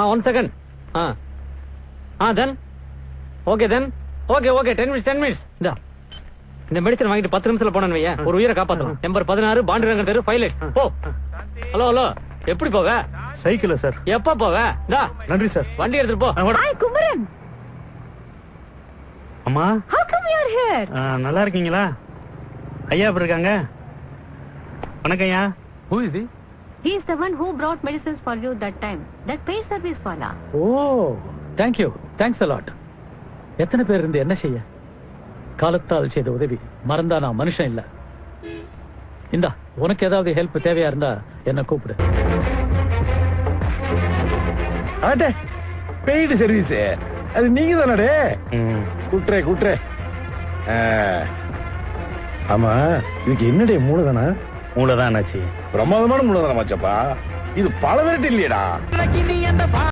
1 second. Then. Okay then. Okay. 10 minutes. இந்த medicine வாங்கிட்டு 10 நிமிஷத்துல போனேன்னு வையா, ஒரு உயிரை காப்பாத்தலாம். நம்பர் 16 பாண்டுரங்கன் தெரு 5 லைட். போ. ஹலோ. எப்படி போவ? Cycle sir. எப்ப போவ? நன்றி சார். வண்டி எடுத்துட்டு போ. ஹாய் குமரன். அம்மா. How come you are here? நல்லா இருக்கீங்களா? ஐயா எப்படி இருக்காங்க? வணக்கம் ஐயா. Who is he? He is the one who brought medicines for you that time. That paid service wala. Oh, thank you. Thanks a lot. எத்தனை பேர் இருந்து என்ன செய்ய? காலத்தால் செய்த உதவி மறந்தா நான் மனுஷன் இல்ல. இந்தா, உனக்கு ஏதாவது ஹெல்ப் தேவையா இருந்தா என்ன கூப்பிடு. ஆட்டே பெய்டு சர்வீஸ் அது நீங்க தானடே? குட்ரே. ஆமா, இதுக்கு என்னடே மூலதானா? மூளைதான் ஆச்சு. பிரமாதமான மூலதானா மச்சப்பா. இது பல விரட்டு இல்லையடா.